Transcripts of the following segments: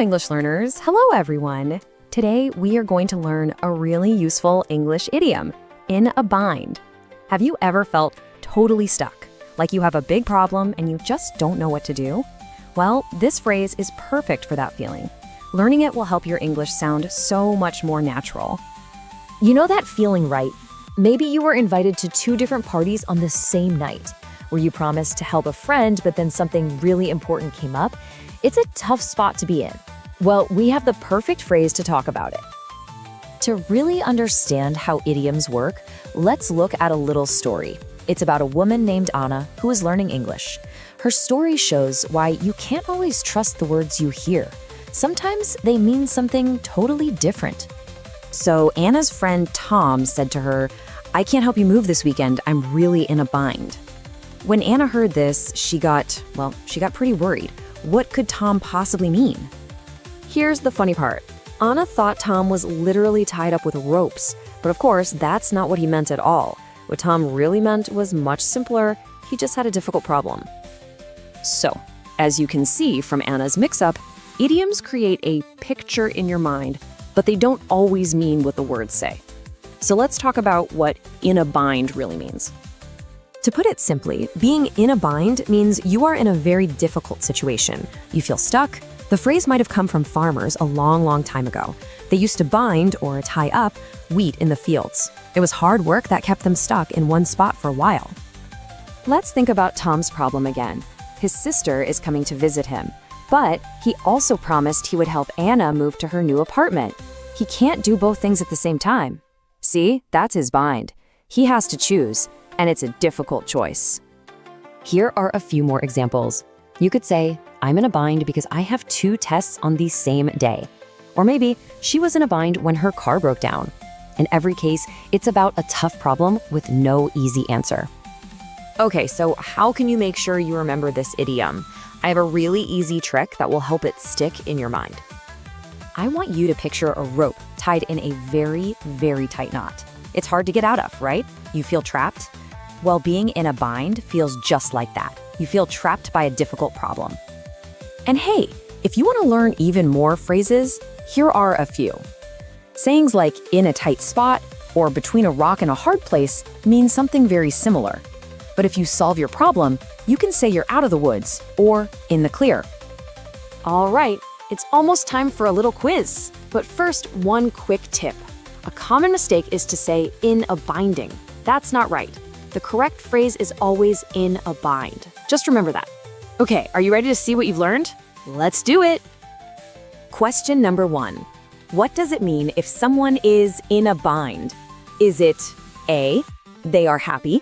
English learners. Hello, everyone. Today, we are going to learn a really useful English idiom, in a bind. Have you ever felt totally stuck, like you have a big problem and you just don't know what to do? Well, this phrase is perfect for that feeling. Learning it will help your English sound so much more natural. You know that feeling, right? Maybe you were invited to two different parties on the same night, where you promised to help a friend, but then something really important came up. It's a tough spot to be in. Well, we have the perfect phrase to talk about it. To really understand how idioms work, let's look at a little story. It's about a woman named Anna who is learning English. Her story shows why you can't always trust the words you hear. Sometimes they mean something totally different. So Anna's friend Tom said to her, "I can't help you move this weekend. I'm really in a bind." When Anna heard this, she got pretty worried. What could Tom possibly mean? Here's the funny part. Anna thought Tom was literally tied up with ropes, but of course, that's not what he meant at all. What Tom really meant was much simpler. He just had a difficult problem. So, as you can see from Anna's mix-up, idioms create a picture in your mind, but they don't always mean what the words say. So let's talk about what in a bind really means. To put it simply, being in a bind means you are in a very difficult situation. You feel stuck. The phrase might have come from farmers a long, long time ago. They used to bind, or tie up, wheat in the fields. It was hard work that kept them stuck in one spot for a while. Let's think about Tom's problem again. His sister is coming to visit him, but he also promised he would help Anna move to her new apartment. He can't do both things at the same time. See, that's his bind. He has to choose, and it's a difficult choice. Here are a few more examples. You could say, "I'm in a bind because I have 2 tests on the same day." Or maybe, "She was in a bind when her car broke down." In every case, it's about a tough problem with no easy answer. Okay, so how can you make sure you remember this idiom? I have a really easy trick that will help it stick in your mind. I want you to picture a rope tied in a very, very tight knot. It's hard to get out of, right? You feel trapped? Well, being in a bind feels just like that. You feel trapped by a difficult problem. And hey, if you want to learn even more phrases, here are a few. Sayings like "in a tight spot" or "between a rock and a hard place" mean something very similar. But if you solve your problem, you can say you're out of the woods or in the clear. All right, it's almost time for a little quiz. But first, one quick tip. A common mistake is to say "in a binding." That's not right. The correct phrase is always "in a bind." Just remember that. Okay, are you ready to see what you've learned? Let's do it! Question number 1. What does it mean if someone is in a bind? Is it A, they are happy,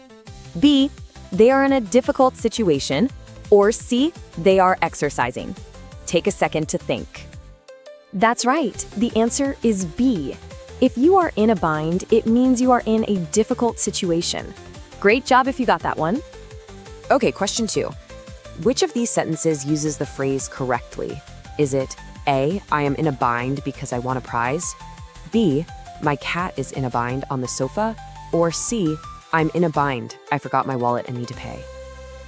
B, they are in a difficult situation, or C, they are exercising? Take a second to think. That's right, the answer is B. If you are in a bind, it means you are in a difficult situation. Great job if you got that one. Okay, question 2. Which of these sentences uses the phrase correctly? Is it A, I am in a bind because I want a prize, B, my cat is in a bind on the sofa, or C, I'm in a bind, I forgot my wallet and need to pay?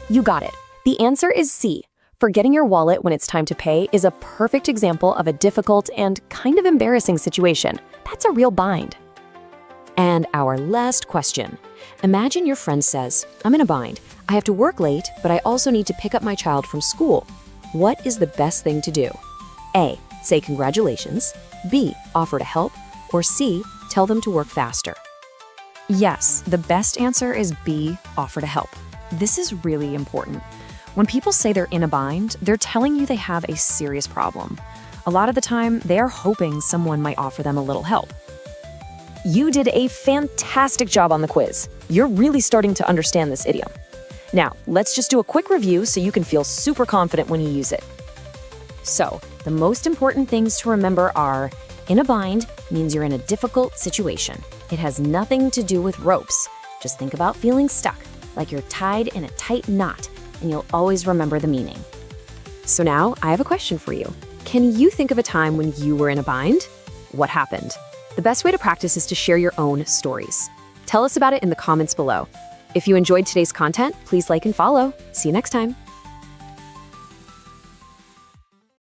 You got it. The answer is C. Forgetting your wallet when it's time to pay is a perfect example of a difficult and kind of embarrassing situation. That's a real bind. And our last question. Imagine your friend says, "I'm in a bind. I have to work late, but I also need to pick up my child from school." What is the best thing to do? A, say congratulations, B, offer to help, or C, tell them to work faster? Yes, the best answer is B, offer to help. This is really important. When people say they're in a bind, they're telling you they have a serious problem. A lot of the time, they are hoping someone might offer them a little help. You did a fantastic job on the quiz. You're really starting to understand this idiom. Now, let's just do a quick review so you can feel super confident when you use it. So, the most important things to remember are, in a bind means you're in a difficult situation. It has nothing to do with ropes. Just think about feeling stuck, like you're tied in a tight knot, and you'll always remember the meaning. So now, I have a question for you. Can you think of a time when you were in a bind? What happened? The best way to practice is to share your own stories. Tell us about it in the comments below. If you enjoyed today's content, please like and follow. See you next time.